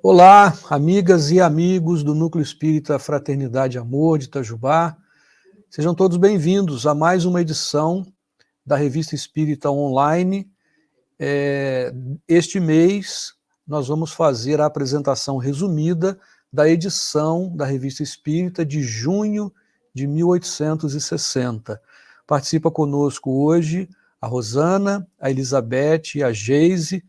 Olá, amigas e amigos do Núcleo Espírita Fraternidade e Amor de Itajubá. Sejam todos bem-vindos a mais uma edição da Revista Espírita Online. Este mês nós vamos fazer a apresentação resumida da edição da Revista Espírita de junho de 1860. Participa conosco hoje a Rosana, a Elizabeth e a Geise,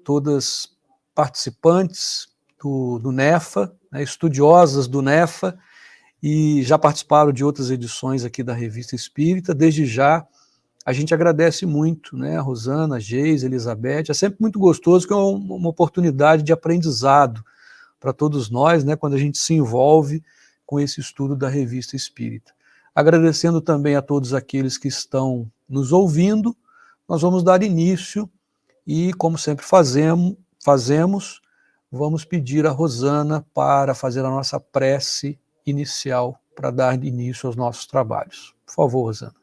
todas participantes do NEFA, né, estudiosas do NEFA, e já participaram de outras edições aqui da Revista Espírita. Desde já, a gente agradece muito, né, a Rosana, a Geise, a Elizabeth. É sempre muito gostoso, que é uma oportunidade de aprendizado para todos nós, né, quando a gente se envolve com esse estudo da Revista Espírita. Agradecendo também a todos aqueles que estão nos ouvindo, nós vamos dar início e, como sempre fazemos, vamos pedir a Rosana para fazer a nossa prece inicial para dar início aos nossos trabalhos. Por favor, Rosana.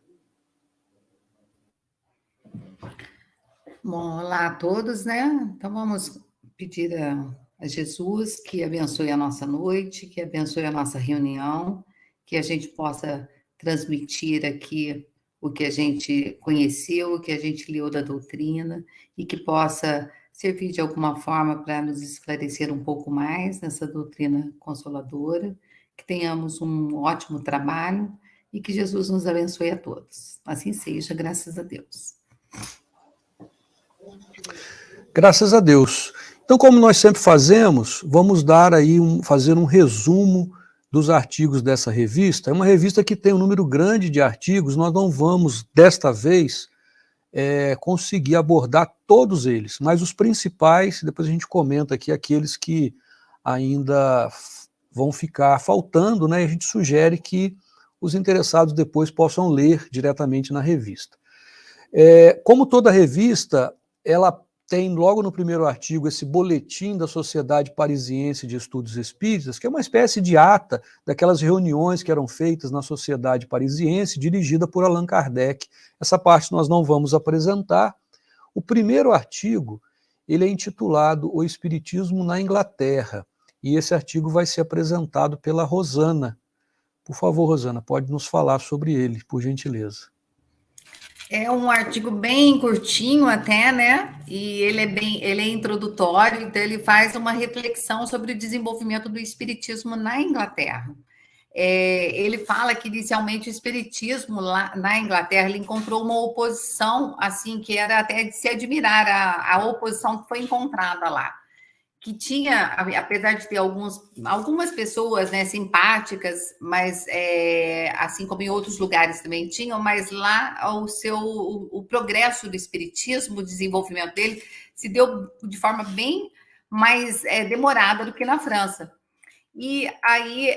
Bom, olá a todos, né? Então vamos pedir a Jesus que abençoe a nossa noite, que abençoe a nossa reunião, que a gente possa transmitir aqui o que a gente conheceu, o que a gente leu da doutrina, e que possa servir de alguma forma para nos esclarecer um pouco mais nessa doutrina consoladora, que tenhamos um ótimo trabalho e que Jesus nos abençoe a todos. Assim seja, graças a Deus. Graças a Deus. Então, como nós sempre fazemos, vamos dar aí fazer um resumo dos artigos dessa revista. É uma revista que tem um número grande de artigos, nós não vamos, desta vez, conseguir abordar todos eles, mas os principais, depois a gente comenta aqui aqueles que ainda vão ficar faltando, né? E a gente sugere que os interessados depois possam ler diretamente na revista. Como toda revista, ela tem logo no primeiro artigo esse boletim da Sociedade Parisiense de Estudos Espíritas, que é uma espécie de ata daquelas reuniões que eram feitas na Sociedade Parisiense, dirigida por Allan Kardec. Essa parte nós não vamos apresentar. O primeiro artigo, ele é intitulado O Espiritismo na Inglaterra, e esse artigo vai ser apresentado pela Rosana. Por favor, Rosana, pode nos falar sobre ele, por gentileza. É um artigo bem curtinho até, né? E ele é introdutório, então ele faz uma reflexão sobre o desenvolvimento do espiritismo na Inglaterra. Ele fala que inicialmente o espiritismo lá na Inglaterra ele encontrou uma oposição assim que era até de se admirar a oposição que foi encontrada lá, que tinha, apesar de ter algumas pessoas, né, simpáticas, mas assim como em outros lugares também tinham, mas lá o progresso do espiritismo, o desenvolvimento dele, se deu de forma bem mais demorada do que na França. E aí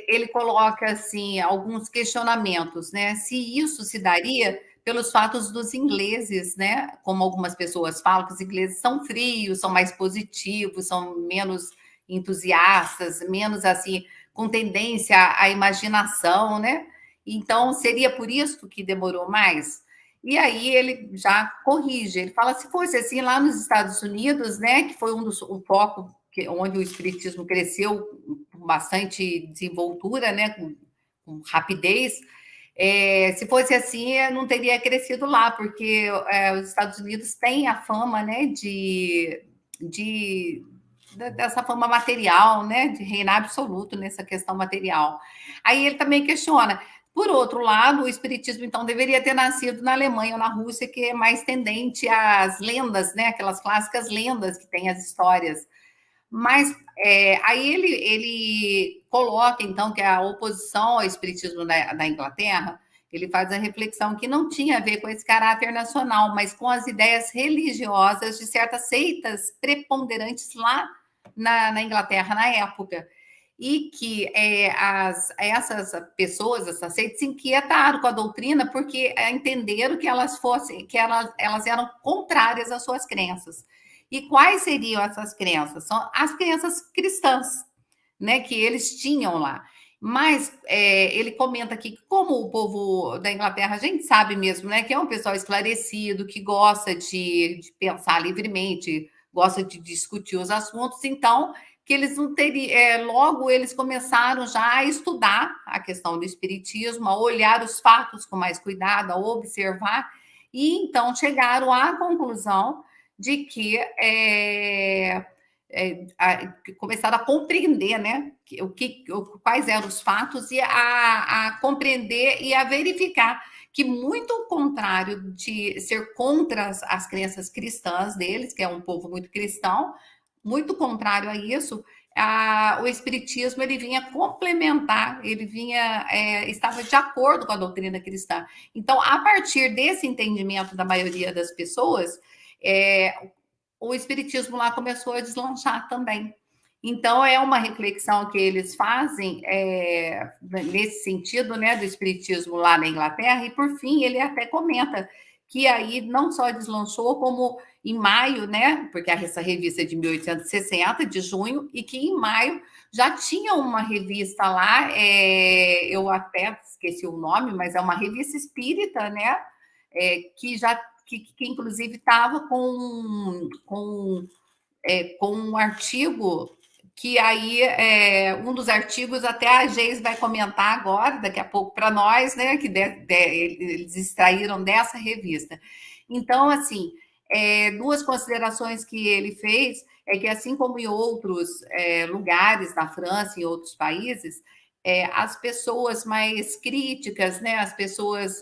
ele coloca assim alguns questionamentos, né? Se isso se daria pelos fatos dos ingleses, né? Como algumas pessoas falam que os ingleses são frios, são mais positivos, são menos entusiastas, menos assim com tendência à imaginação, né? Então seria por isso que demorou mais. E aí ele já corrige, ele fala se fosse assim lá nos Estados Unidos, né? Que foi o foco onde o espiritismo cresceu com bastante desenvoltura, né? Com rapidez. Se fosse assim, não teria crescido lá, porque os Estados Unidos têm a fama, né, dessa fama material, né, de reinar absoluto nessa questão material. Aí ele também questiona, por outro lado, o espiritismo, então, deveria ter nascido na Alemanha ou na Rússia, que é mais tendente às lendas, né, aquelas clássicas lendas que têm as histórias. Mas aí ele coloca, então, que a oposição ao espiritismo da Inglaterra, ele faz a reflexão que não tinha a ver com esse caráter nacional, mas com as ideias religiosas de certas seitas preponderantes lá na Inglaterra na época. E que essas pessoas, essas seitas, se inquietaram com a doutrina porque entenderam que elas eram contrárias às suas crenças. E quais seriam essas crenças? São as crenças cristãs, né, que eles tinham lá. Mas ele comenta aqui que como o povo da Inglaterra, a gente sabe mesmo, né, que é um pessoal esclarecido, que gosta de pensar livremente, gosta de discutir os assuntos, então que eles não teriam, logo eles começaram já a estudar a questão do espiritismo, a olhar os fatos com mais cuidado, a observar, e então chegaram à conclusão de que começaram a compreender, né, quais eram os fatos e a compreender e a verificar que, muito ao contrário de ser contra as crenças cristãs deles, que é um povo muito cristão, muito contrário a isso, o espiritismo ele vinha complementar, ele estava de acordo com a doutrina cristã. Então, a partir desse entendimento da maioria das pessoas, o espiritismo lá começou a deslanchar também. Então, é uma reflexão que eles fazem nesse sentido, né, do espiritismo lá na Inglaterra, e por fim, ele até comenta que aí não só deslanchou, como em maio, né, porque essa revista é de 1860, de junho, e que em maio já tinha uma revista lá, eu até esqueci o nome, mas é uma revista espírita, né, que inclusive estava com um artigo que aí um dos artigos até a Geis vai comentar agora, daqui a pouco para nós, né, que eles extraíram dessa revista. Então, assim, duas considerações que ele fez é que, assim como em outros lugares na França e em outros países, as pessoas mais críticas, né, as pessoas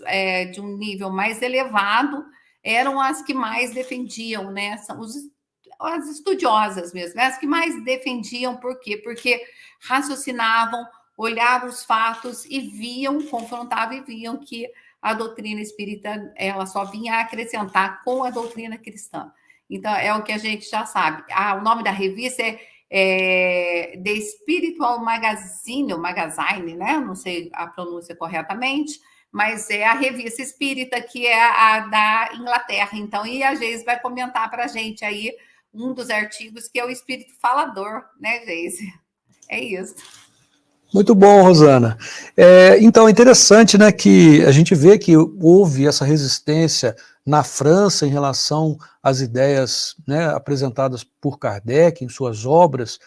de um nível mais elevado, eram as que mais defendiam, né, são as estudiosas mesmo, as que mais defendiam, por quê? Porque raciocinavam, olhavam os fatos e viam, confrontavam e viam que a doutrina espírita ela só vinha acrescentar com a doutrina cristã. Então, é o que a gente já sabe. O nome da revista é The Spiritual Magazine, né? Não sei a pronúncia corretamente, mas é a revista espírita, que é a da Inglaterra. Então, e a Geise vai comentar para a gente aí um dos artigos, que é o espírito falador, né, Geise? É isso. Muito bom, Rosana. Então, é interessante, né, que a gente vê que houve essa resistência na França em relação às ideias, né, apresentadas por Kardec em suas obras,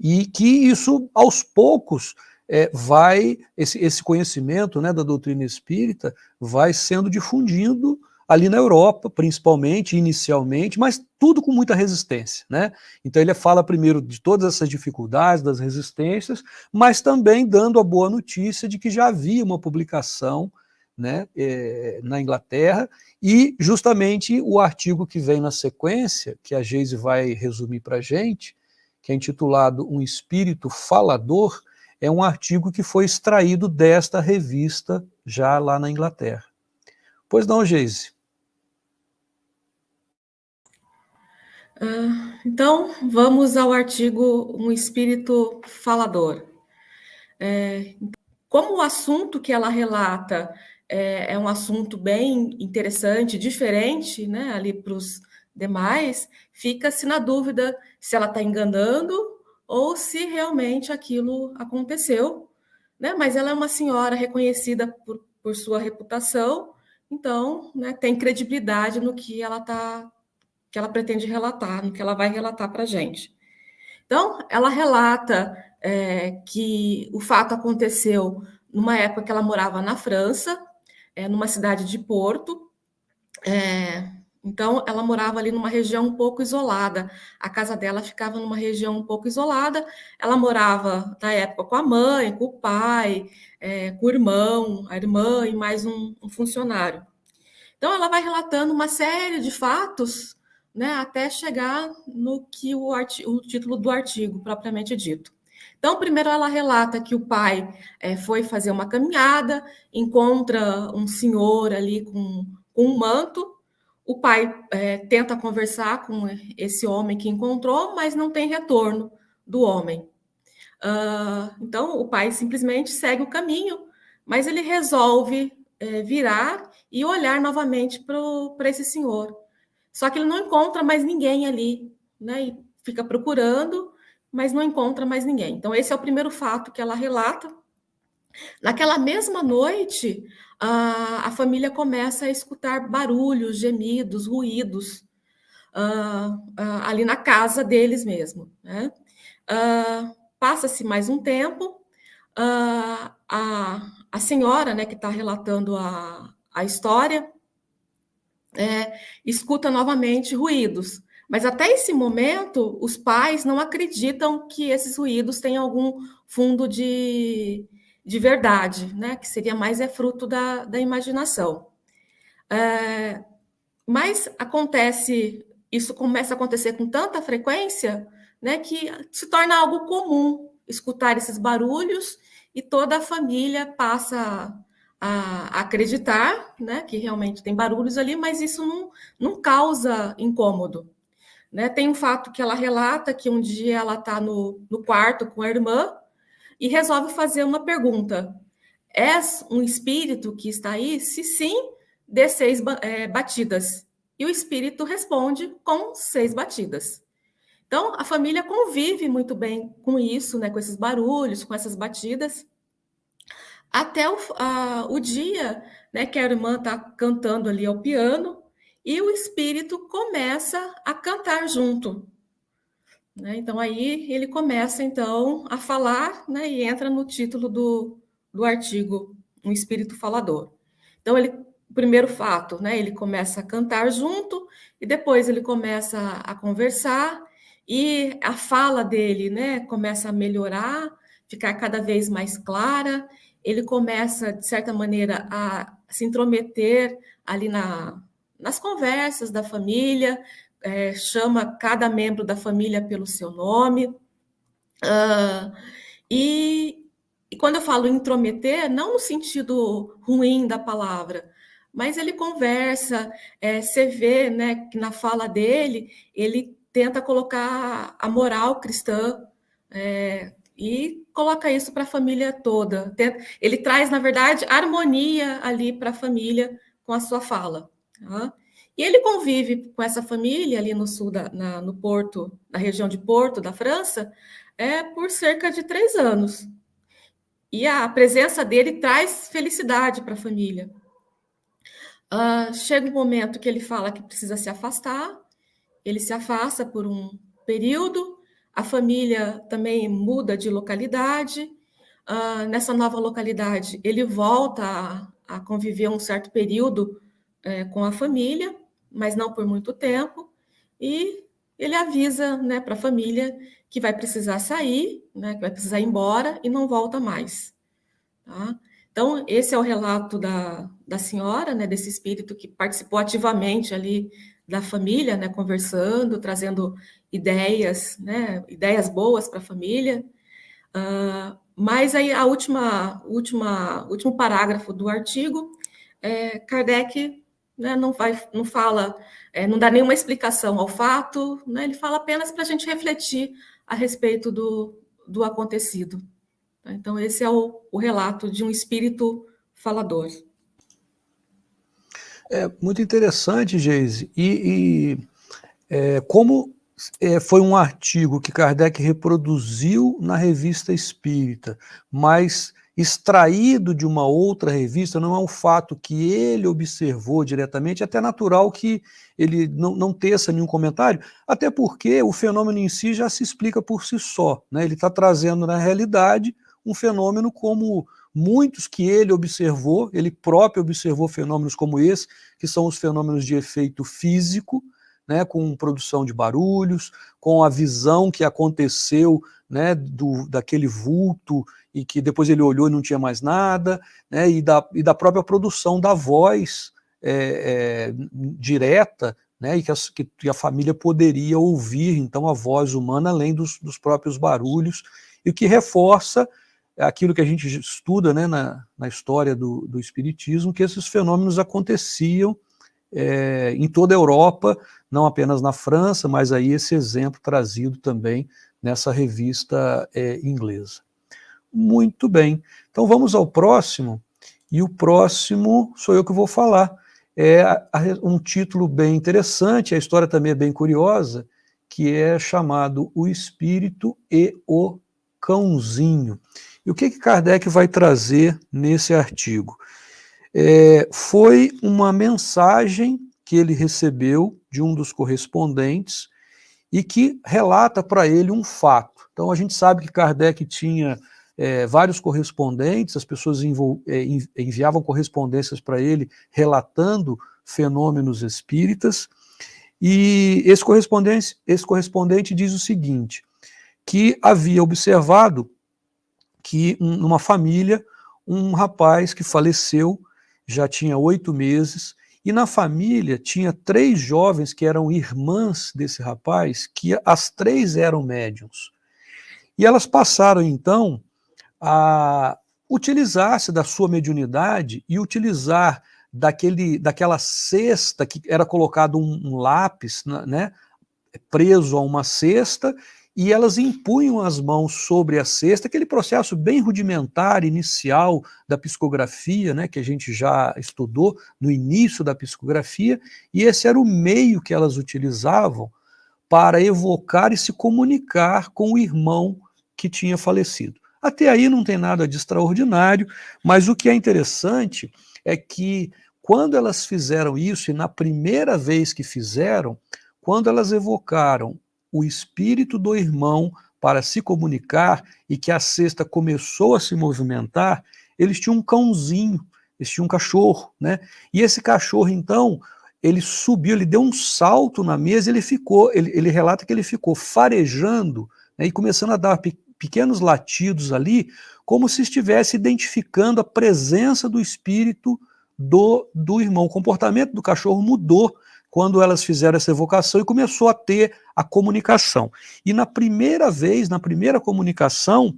e que isso, aos poucos, esse conhecimento, né, da doutrina espírita vai sendo difundido ali na Europa, principalmente, inicialmente, mas tudo com muita resistência, né? Então ele fala primeiro de todas essas dificuldades, das resistências, mas também dando a boa notícia de que já havia uma publicação, né, na Inglaterra, e justamente o artigo que vem na sequência, que a Geise vai resumir para a gente, que é intitulado Um Espírito Falador, é um artigo que foi extraído desta revista já lá na Inglaterra. Pois não, Geise? Então, vamos ao artigo Um Espírito Falador. Como o assunto que ela relata é um assunto bem interessante, diferente, né, ali para os demais, fica-se na dúvida se ela está enganando ou se realmente aquilo aconteceu, né? Mas ela é uma senhora reconhecida por sua reputação, então, né, tem credibilidade no que que ela pretende relatar, no que ela vai relatar para a gente. Então, ela relata que o fato aconteceu numa época que ela morava na França, numa cidade de Porto. Então, ela morava ali numa região um pouco isolada. A casa dela ficava numa região um pouco isolada. Ela morava, na época, com a mãe, com o pai, com o irmão, a irmã e mais um funcionário. Então, ela vai relatando uma série de fatos, né, até chegar no que o título do artigo propriamente dito. Então, primeiro ela relata que o pai foi fazer uma caminhada, encontra um senhor ali com um manto. O pai tenta conversar com esse homem que encontrou, mas não tem retorno do homem. Então, o pai simplesmente segue o caminho, mas ele resolve virar e olhar novamente para esse senhor. Só que ele não encontra mais ninguém ali, né? E fica procurando, mas não encontra mais ninguém. Então, esse é o primeiro fato que ela relata. Naquela mesma noite, a família começa a escutar barulhos, gemidos, ruídos. ali na casa deles mesmo, né? Passa-se mais um tempo, a senhora, né, que está relatando a história, escuta novamente ruídos, mas até esse momento os pais não acreditam que esses ruídos têm algum fundo de verdade, né, que seria mais fruto da imaginação. Mas isso começa a acontecer com tanta frequência, né, que se torna algo comum escutar esses barulhos e toda a família passa a acreditar, né, que realmente tem barulhos ali, mas isso não causa incômodo, né? Tem um fato que ela relata que um dia ela está no quarto com a irmã e resolve fazer uma pergunta: és um espírito que está aí? Se sim, dê 6 batidas. E o espírito responde com 6 batidas. Então, a família convive muito bem com isso, né, com esses barulhos, com essas batidas, até o dia, né, que a irmã está cantando ali ao piano e o espírito começa a cantar junto, né? Então, aí ele começa, então, a falar, né, e entra no título do artigo, um espírito falador. Então, o primeiro fato, né, ele começa a cantar junto e depois ele começa a conversar e a fala dele, né, começa a melhorar, ficar cada vez mais clara. Ele começa, de certa maneira, a se intrometer ali nas conversas da família, chama cada membro da família pelo seu nome. E quando eu falo intrometer, não no sentido ruim da palavra, mas ele conversa, você vê, né, que na fala dele, ele tenta colocar a moral cristã, e coloca isso para a família toda. Ele traz, na verdade, harmonia ali para a família com a sua fala. Tá? E ele convive com essa família ali no sul, no Porto, na região de Porto, da França, por cerca de 3 anos. E a presença dele traz felicidade para a família. Chega um momento que ele fala que precisa se afastar, ele se afasta por um período, a família também muda de localidade. Nessa nova localidade, ele volta a conviver um certo período com a família, mas não por muito tempo, e ele avisa, né, para a família que vai precisar sair, né, que vai precisar ir embora e não volta mais. Tá? Então, esse é o relato da senhora, né, desse espírito que participou ativamente ali da família, né, conversando, trazendo ideias, né, ideias boas para a família. Mas aí o último parágrafo do artigo, Kardec, né, não fala, não dá nenhuma explicação ao fato, né, ele fala apenas para a gente refletir a respeito do acontecido. Então, esse é o relato de um espírito falador. É muito interessante, Geise, como foi um artigo que Kardec reproduziu na Revista Espírita, mas extraído de uma outra revista, não é um fato que ele observou diretamente, é até natural que ele não teça nenhum comentário, até porque o fenômeno em si já se explica por si só, né? Ele está trazendo na realidade um fenômeno como muitos que ele observou, ele próprio observou fenômenos como esse, que são os fenômenos de efeito físico, né, com produção de barulhos, com a visão que aconteceu, né, daquele vulto, e que depois ele olhou e não tinha mais nada, né, e da própria produção da voz direta, né, e que a família poderia ouvir, então, a voz humana, além dos próprios barulhos, e que reforça aquilo que a gente estuda, né, na história do Espiritismo, que esses fenômenos aconteciam em toda a Europa, não apenas na França, mas aí esse exemplo trazido também nessa revista inglesa. Muito bem, então vamos ao próximo, e o próximo sou eu que vou falar. Um título bem interessante, a história também é bem curiosa, que é chamado O Espírito e o Cãozinho. E o que Kardec vai trazer nesse artigo? Foi uma mensagem que ele recebeu de um dos correspondentes e que relata para ele um fato. Então, a gente sabe que Kardec tinha vários correspondentes, as pessoas enviavam correspondências para ele relatando fenômenos espíritas, e esse correspondente diz o seguinte, que havia observado que numa família, um rapaz que faleceu, já tinha 8 meses, e na família tinha 3 jovens que eram irmãs desse rapaz, que as 3 eram médiuns. E elas passaram, então, a utilizar-se da sua mediunidade e utilizar daquela cesta que era colocado um lápis, né, preso a uma cesta, e elas impunham as mãos sobre a cesta, aquele processo bem rudimentar, inicial da psicografia, né, que a gente já estudou no início da psicografia, e esse era o meio que elas utilizavam para evocar e se comunicar com o irmão que tinha falecido. Até aí não tem nada de extraordinário, mas o que é interessante é que quando elas fizeram isso, e na primeira vez que fizeram, quando elas evocaram o espírito do irmão para se comunicar e que a cesta começou a se movimentar, eles tinham um cãozinho, eles tinham um cachorro, né? E esse cachorro, então, ele subiu, ele deu um salto na mesa, ele relata que ele ficou farejando, né, e começando a dar pequenos latidos ali, como se estivesse identificando a presença do espírito do irmão. O comportamento do cachorro mudou quando elas fizeram essa evocação e começou a ter a comunicação. E na primeira vez, na primeira comunicação,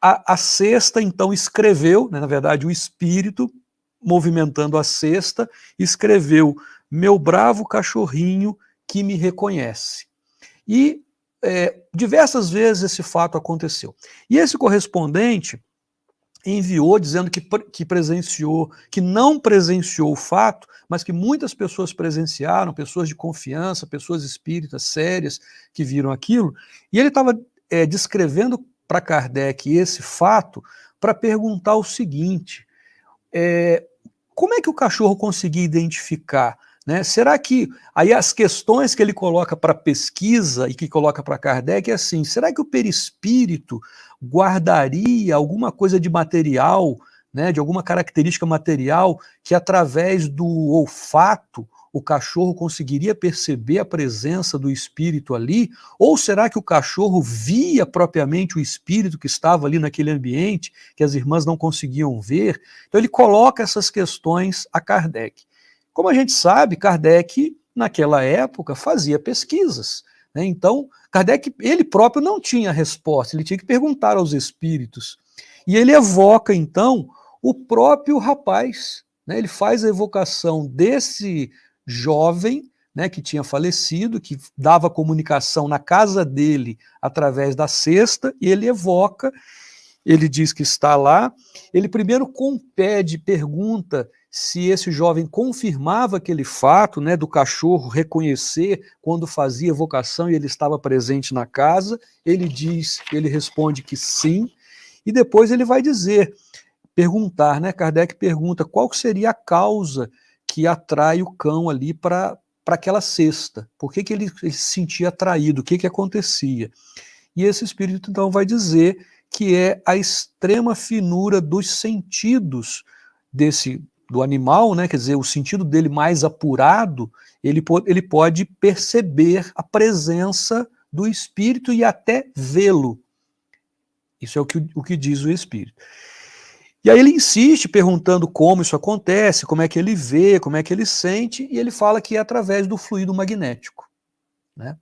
a cesta então escreveu, né, na verdade o espírito, movimentando a cesta, escreveu: meu bravo cachorrinho que me reconhece. E diversas vezes esse fato aconteceu. E esse correspondente enviou dizendo que presenciou, que não presenciou o fato, mas que muitas pessoas presenciaram, pessoas de confiança, pessoas espíritas sérias que viram aquilo, e ele estava descrevendo para Kardec esse fato para perguntar o seguinte, como é que o cachorro conseguia identificar? Né? Será que, aí as questões que ele coloca para pesquisa e que coloca para Kardec é assim, será que o perispírito guardaria alguma coisa de material, né, de alguma característica material que através do olfato o cachorro conseguiria perceber a presença do espírito ali? Ou será que o cachorro via propriamente o espírito que estava ali naquele ambiente, que as irmãs não conseguiam ver? Então ele coloca essas questões a Kardec. Como a gente sabe, Kardec, naquela época, fazia pesquisas, né? Então, Kardec, ele próprio não tinha resposta, ele tinha que perguntar aos espíritos. E ele evoca, então, o próprio rapaz, né? Ele faz a evocação desse jovem, né, que tinha falecido, que dava comunicação na casa dele através da cesta, e ele evoca, ele diz que está lá, ele primeiro pergunta se esse jovem confirmava aquele fato, né, do cachorro reconhecer quando fazia evocação e ele estava presente na casa. Ele responde que sim, e depois ele vai perguntar, né, Kardec pergunta qual seria a causa que atrai o cão ali para aquela cesta, por que ele se sentia atraído, o que acontecia. E esse espírito então vai dizer que é a extrema finura dos sentidos do animal, né? Quer dizer, o sentido dele mais apurado, ele pode perceber a presença do espírito e até vê-lo. Isso é o que diz o espírito. E aí ele insiste perguntando como isso acontece, como é que ele vê, como é que ele sente, e ele fala que é através do fluido magnético, né?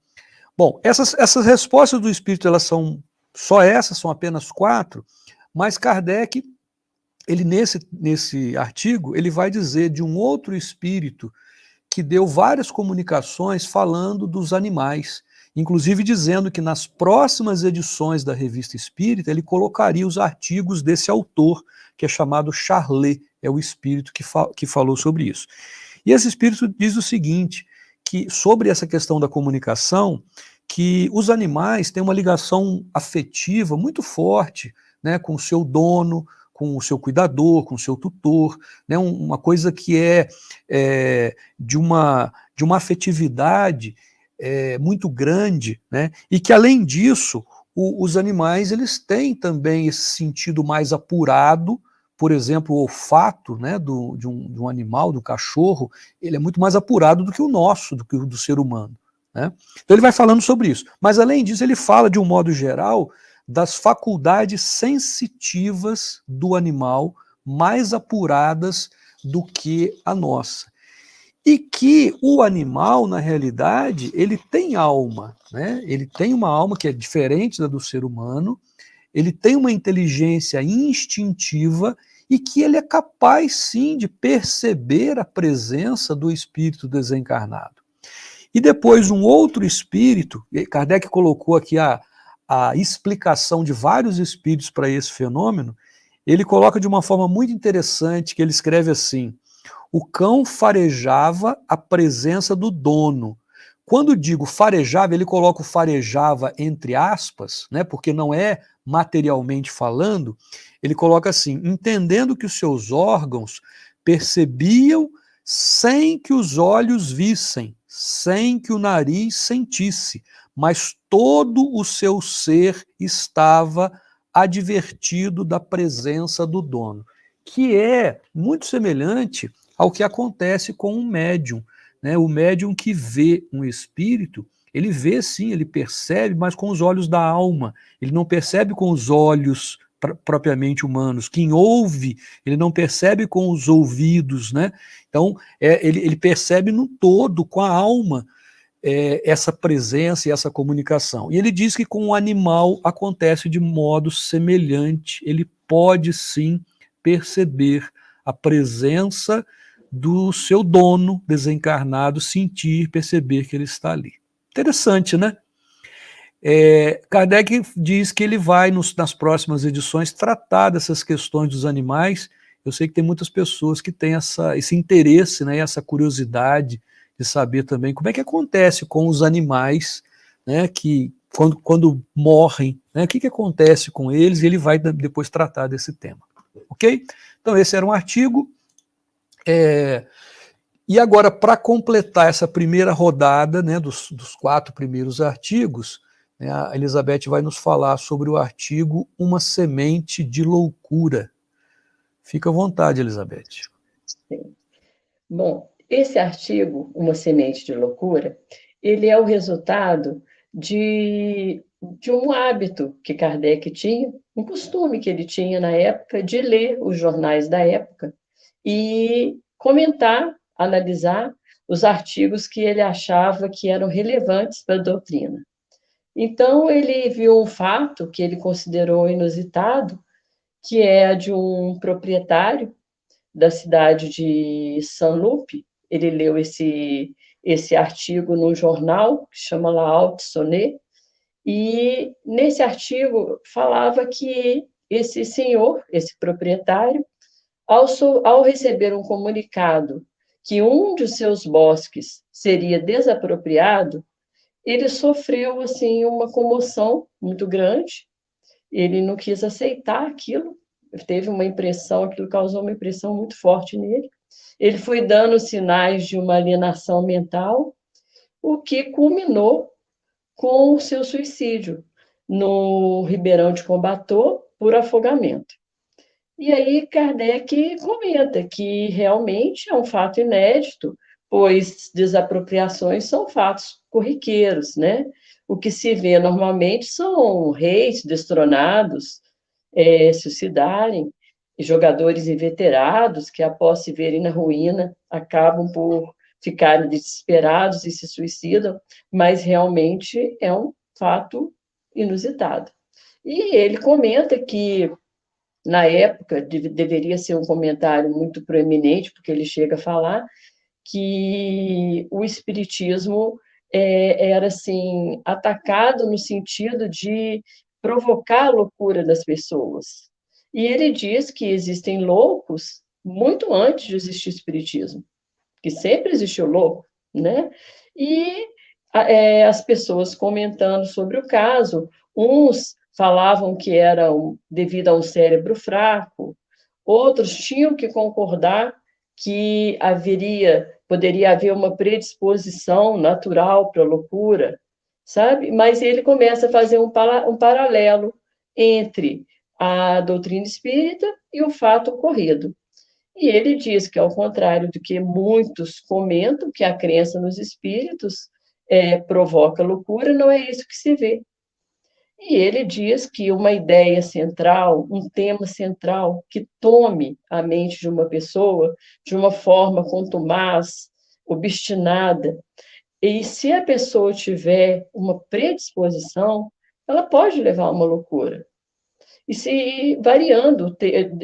Bom, essas respostas do espírito, elas são são apenas 4, mas Kardec, ele nesse artigo, ele vai dizer de um outro espírito que deu várias comunicações falando dos animais, inclusive dizendo que nas próximas edições da Revista Espírita ele colocaria os artigos desse autor, que é chamado Charlet, é o espírito que falou sobre isso. E esse espírito diz o seguinte, que sobre essa questão da comunicação, que os animais têm uma ligação afetiva muito forte, né, com o seu dono, com o seu cuidador, com o seu tutor, né, uma coisa que de uma afetividade muito grande, né, e que, além disso, os animais eles têm também esse sentido mais apurado. Por exemplo, o olfato, né, de um animal, do cachorro, ele é muito mais apurado do que o nosso, do que o do ser humano, né? Então ele vai falando sobre isso. Mas, além disso, ele fala, de um modo geral, das faculdades sensitivas do animal, mais apuradas do que a nossa. E que o animal, na realidade, ele tem alma, né? Ele tem uma alma que é diferente da do ser humano, ele tem uma inteligência instintiva e que ele é capaz, sim, de perceber a presença do espírito desencarnado. E depois um outro espírito, Kardec colocou aqui a explicação de vários espíritos para esse fenômeno, ele coloca de uma forma muito interessante, que ele escreve assim: o cão farejava a presença do dono. Quando digo farejava, ele coloca o farejava entre aspas, né, porque não é materialmente falando, ele coloca assim: entendendo que os seus órgãos percebiam sem que os olhos vissem, sem que o nariz sentisse, mas todo o seu ser estava advertido da presença do dono, que é muito semelhante ao que acontece com um médium, né? O médium que vê um espírito, ele vê sim, ele percebe, mas com os olhos da alma, ele não percebe com os olhos propriamente humanos. Quem ouve, ele não percebe com os ouvidos, né? Então, ele percebe no todo, com a alma, essa presença e essa comunicação. E ele diz que com o animal acontece de modo semelhante, ele pode sim perceber a presença do seu dono desencarnado, sentir, perceber que ele está ali. Interessante, né? Kardec diz que ele vai, nas próximas edições, tratar dessas questões dos animais. Eu sei que tem muitas pessoas que têm esse interesse, né, essa curiosidade de saber também como é que acontece com os animais, né, que quando morrem, né, o que acontece com eles, e ele vai depois tratar desse tema. Ok? Então, esse era um artigo. E agora, para completar essa primeira rodada, né, dos 4 primeiros artigos, né, a Elizabeth vai nos falar sobre o artigo Uma Semente de Loucura. Fica à vontade, Elizabeth. Sim. Bom, esse artigo, Uma Semente de Loucura, ele é o resultado de um hábito que Kardec tinha, um costume que ele tinha na época de ler os jornais da época e comentar, analisar os artigos que ele achava que eram relevantes para a doutrina. Então, ele viu um fato que ele considerou inusitado, que é de um proprietário da cidade de Saint-Loup. Ele leu esse artigo no jornal, que chama La Haute Saône, e nesse artigo falava que esse senhor, esse proprietário, ao receber um comunicado que um de seus bosques seria desapropriado, ele sofreu assim uma comoção muito grande. Ele não quis aceitar aquilo, teve uma impressão, aquilo causou uma impressão muito forte nele. Ele foi dando sinais de uma alienação mental, o que culminou com o seu suicídio no Ribeirão de Combatô por afogamento. E aí Kardec comenta que realmente é um fato inédito, pois desapropriações são fatos corriqueiros, né? O que se vê normalmente são reis destronados suicidarem, jogadores inveterados que, após se verem na ruína, acabam por ficarem desesperados e se suicidam, mas realmente é um fato inusitado. E ele comenta que, na época, deveria ser um comentário muito proeminente, porque ele chega a falar que o espiritismo era assim atacado no sentido de provocar a loucura das pessoas. E ele diz que existem loucos muito antes de existir espiritismo, que sempre existiu louco, né? E as pessoas comentando sobre o caso, uns falavam que era devido a um cérebro fraco, outros tinham que concordar que poderia haver uma predisposição natural para a loucura, sabe? Mas ele começa a fazer um paralelo entre a doutrina espírita e o fato ocorrido. E ele diz que, ao contrário do que muitos comentam, que a crença nos espíritos provoca loucura, não é isso que se vê. E ele diz que uma ideia central, um tema central, que tome a mente de uma pessoa de uma forma contumaz, obstinada, e se a pessoa tiver uma predisposição, ela pode levar a uma loucura. E se variando,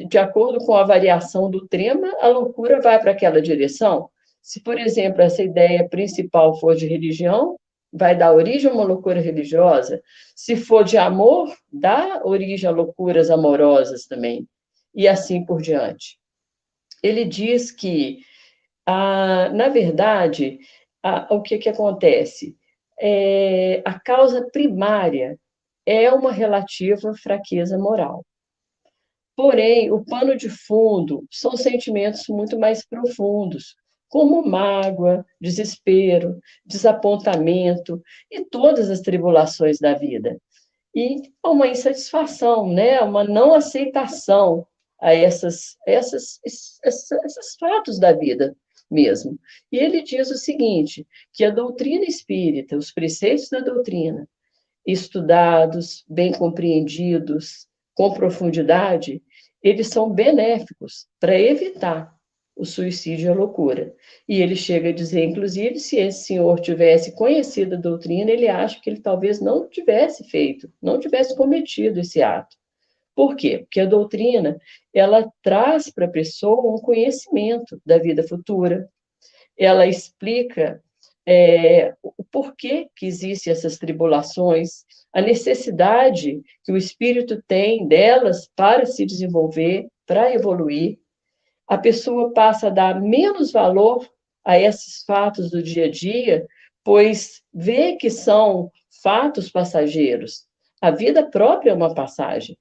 de acordo com a variação do tema, a loucura vai para aquela direção. Se, por exemplo, essa ideia principal for de religião, vai dar origem a uma loucura religiosa. Se for de amor, dá origem a loucuras amorosas também. E assim por diante. Ele diz que, na verdade, o que acontece? A causa primária é uma relativa fraqueza moral. Porém, o pano de fundo são sentimentos muito mais profundos, como mágoa, desespero, desapontamento e todas as tribulações da vida. E uma insatisfação, né? Uma não aceitação a esses fatos da vida mesmo. E ele diz o seguinte, que a doutrina espírita, os preceitos da doutrina, estudados, bem compreendidos, com profundidade, eles são benéficos para evitar o suicídio e a loucura. E ele chega a dizer, inclusive, se esse senhor tivesse conhecido a doutrina, ele acha que ele talvez não tivesse feito, não tivesse cometido esse ato. Por quê? Porque a doutrina, ela traz para a pessoa um conhecimento da vida futura, ela explica o porquê que existem essas tribulações, a necessidade que o espírito tem delas para se desenvolver, para evoluir. A pessoa passa a dar menos valor a esses fatos do dia a dia, pois vê que são fatos passageiros. A vida própria é uma passagem,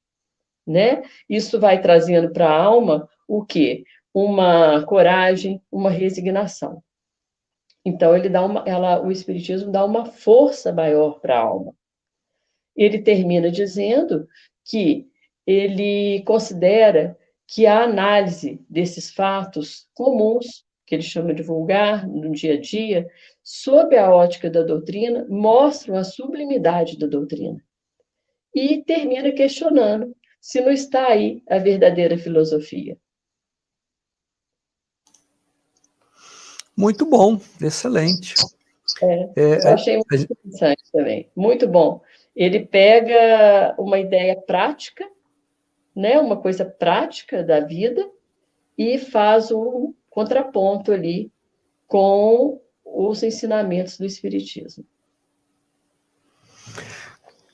né? Isso vai trazendo para a alma o quê? Uma coragem, uma resignação. Então, o Espiritismo dá uma força maior para a alma. Ele termina dizendo que ele considera que a análise desses fatos comuns, que ele chama de vulgar, no dia a dia, sob a ótica da doutrina, mostram a sublimidade da doutrina. E termina questionando se não está aí a verdadeira filosofia. Muito bom, excelente. Eu achei muito interessante também, muito bom. Ele pega uma ideia prática, né, uma coisa prática da vida, e faz um contraponto ali com os ensinamentos do Espiritismo.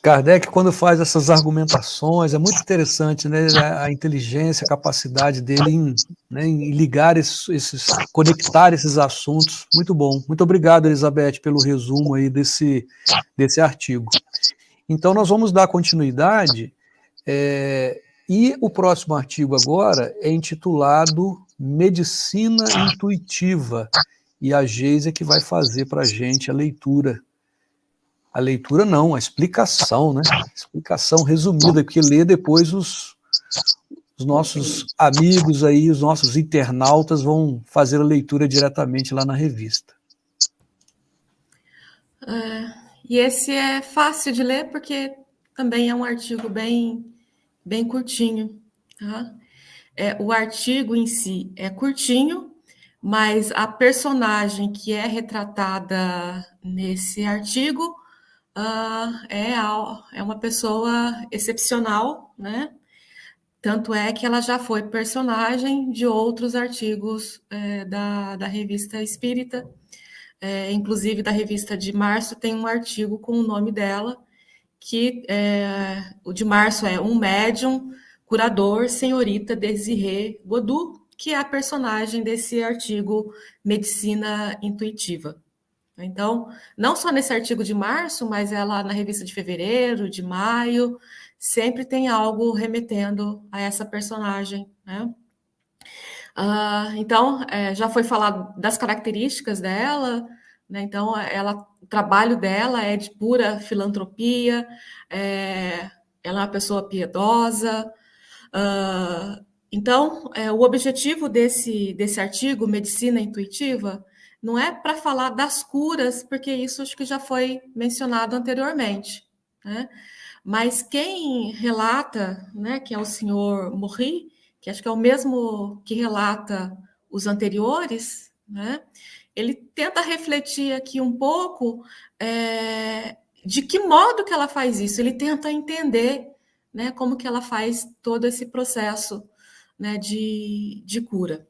Kardec, quando faz essas argumentações, é muito interessante, né, a inteligência, a capacidade dele em ligar conectar esses assuntos. Muito bom. Muito obrigado, Elizabeth, pelo resumo aí desse artigo. Então, nós vamos dar continuidade, e o próximo artigo agora é intitulado Medicina Intuitiva, e a Geisa que vai fazer para a gente a leitura. A leitura não, a explicação, né? Explicação resumida, porque lê depois os nossos amigos aí, os nossos internautas vão fazer a leitura diretamente lá na revista. E esse é fácil de ler, porque também é um artigo bem curtinho. Tá? O artigo em si é curtinho, mas a personagem que é retratada nesse artigo é uma pessoa excepcional, né? Tanto é que ela já foi personagem de outros artigos da revista Espírita, inclusive da revista de março tem um artigo com o nome dela, que o de março é Um Médium, Curador, Senhorita Desirê Godu, que é a personagem desse artigo Medicina Intuitiva. Então, não só nesse artigo de março, mas ela na revista de fevereiro, de maio, sempre tem algo remetendo a essa personagem, né? Então, já foi falado das características dela, né? Então, o trabalho dela é de pura filantropia, ela é uma pessoa piedosa. Então, o objetivo desse artigo, Medicina Intuitiva, não é para falar das curas, porque isso acho que já foi mencionado anteriormente, né? Mas quem relata, né, que é o senhor Morri, que acho que é o mesmo que relata os anteriores, né? Ele tenta refletir aqui um pouco de que modo que ela faz isso. Ele tenta entender, né, como que ela faz todo esse processo, né, de cura.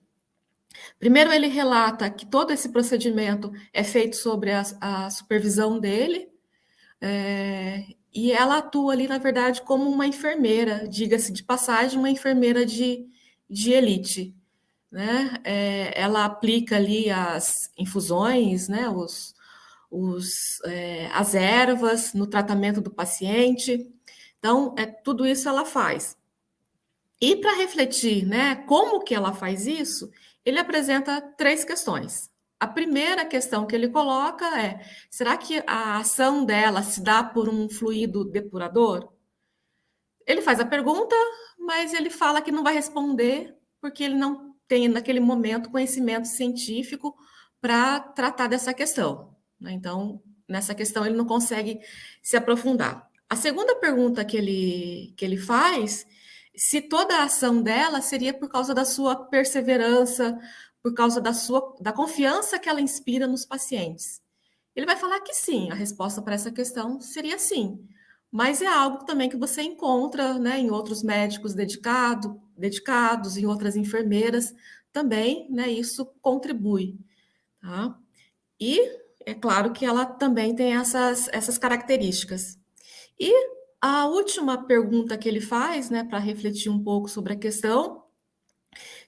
Primeiro, ele relata que todo esse procedimento é feito sobre a supervisão dele, e ela atua ali, na verdade, como uma enfermeira, diga-se de passagem, uma enfermeira de elite, né? Ela aplica ali as infusões, né? As ervas no tratamento do paciente. Então, tudo isso ela faz. E para refletir, né, como que ela faz isso, ele apresenta 3 questões. A primeira questão que ele coloca é: será que a ação dela se dá por um fluido depurador? Ele faz a pergunta, mas ele fala que não vai responder, porque ele não tem, naquele momento, conhecimento científico para tratar dessa questão, né? Então, nessa questão, ele não consegue se aprofundar. A segunda pergunta que ele faz, se toda a ação dela seria por causa da sua perseverança, por causa da confiança que ela inspira nos pacientes. Ele vai falar que sim, a resposta para essa questão seria sim, mas é algo também que você encontra, né, em outros médicos dedicados, em outras enfermeiras também, né, isso contribui, tá? E é claro que ela também tem essas características. E a última pergunta que ele faz, né, para refletir um pouco sobre a questão,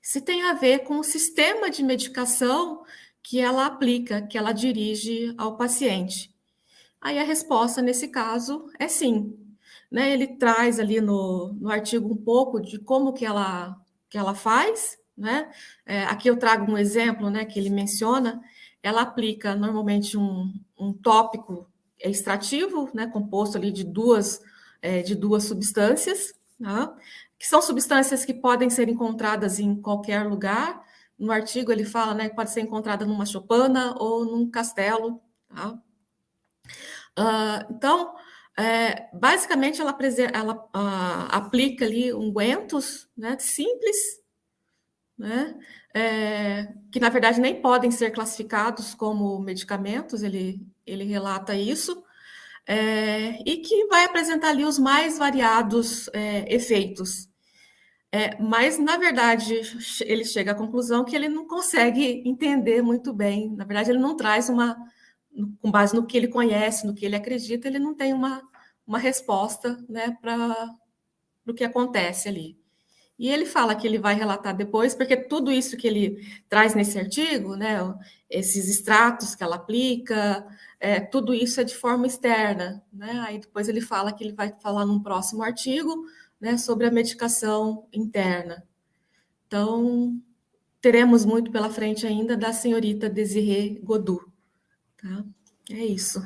se tem a ver com o sistema de medicação que ela aplica, que ela dirige ao paciente. Aí a resposta, nesse caso, é sim. Né? Ele traz ali no artigo um pouco de como que ela faz. Né? Aqui eu trago um exemplo, né, que ele menciona. Ela aplica normalmente um tópico extrativo, né, composto ali de duas substâncias, né, que são substâncias que podem ser encontradas em qualquer lugar. No artigo ele fala, né, que pode ser encontrada numa choupana ou num castelo. Tá? Então, basicamente, ela aplica ali ungüentos, né, simples, né, que na verdade nem podem ser classificados como medicamentos, ele relata isso, e que vai apresentar ali os mais variados efeitos. Mas, na verdade, ele chega à conclusão que ele não consegue entender muito bem. Na verdade, ele não traz com base no que ele conhece, no que ele acredita, ele não tem uma resposta, né, para o que acontece ali. E ele fala que ele vai relatar depois, porque tudo isso que ele traz nesse artigo, né, esses extratos que ela aplica, tudo isso é de forma externa, né? Aí depois ele fala que ele vai falar num próximo artigo, né, sobre a medicação interna. Então, teremos muito pela frente ainda da senhorita Désirée Godu. Tá? É isso.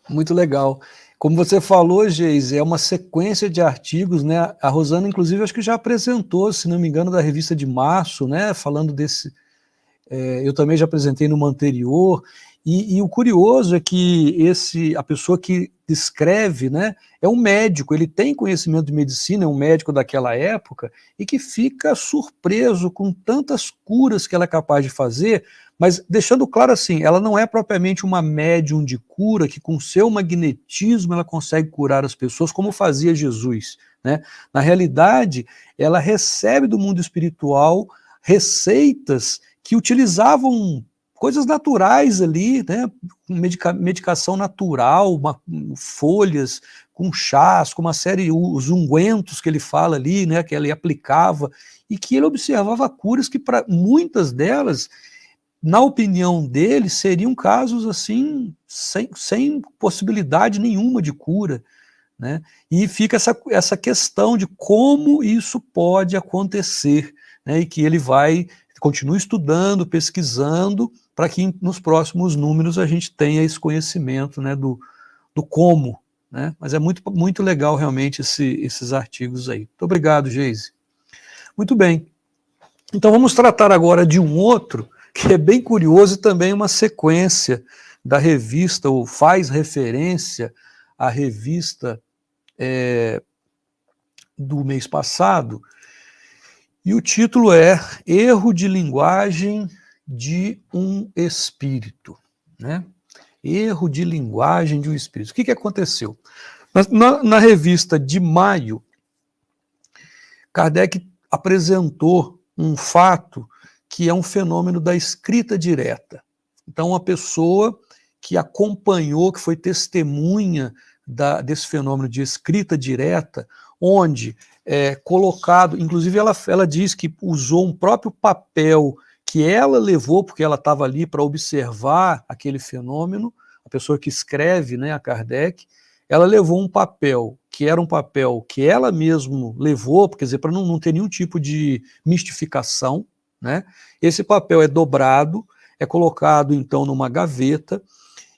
Muito legal. Como você falou, Geise, é uma sequência de artigos, né? A Rosana, inclusive, acho que já apresentou, se não me engano, da revista de março, né? Falando desse. Eu também já apresentei numa anterior. E o curioso é que a pessoa que descreve, né, é um médico, ele tem conhecimento de medicina, é um médico daquela época, e que fica surpreso com tantas curas que ela é capaz de fazer, mas deixando claro assim, ela não é propriamente uma médium de cura, que com seu magnetismo ela consegue curar as pessoas, como fazia Jesus, né? Na realidade, ela recebe do mundo espiritual receitas que utilizavam coisas naturais ali, né, medicação natural, folhas, com chás, com uma série, os ungüentos que ele fala ali, né, que ele aplicava, e que ele observava curas que, para muitas delas, na opinião dele, seriam casos assim, sem possibilidade nenhuma de cura, né? E fica essa questão de como isso pode acontecer, né? E que ele continue estudando, pesquisando, para que nos próximos números a gente tenha esse conhecimento, né, do como, né? Mas é muito, muito legal realmente esses artigos aí. Muito obrigado, Geise. Muito bem. Então vamos tratar agora de um outro, que é bem curioso e também uma sequência da revista, ou faz referência à revista do mês passado, e o título é Erro de Linguagem de um Espírito, né? Erro de linguagem de um espírito. O que aconteceu? Na revista de maio, Kardec apresentou um fato que é um fenômeno da escrita direta. Então, uma pessoa que acompanhou, que foi testemunha desse fenômeno de escrita direta, onde colocado, inclusive ela diz que usou um próprio papel que ela levou, porque ela estava ali para observar aquele fenômeno, a pessoa que escreve, né, a Kardec, ela levou um papel que era um papel que ela mesma levou, quer dizer, para não ter nenhum tipo de mistificação, né? Esse papel é dobrado, é colocado então numa gaveta,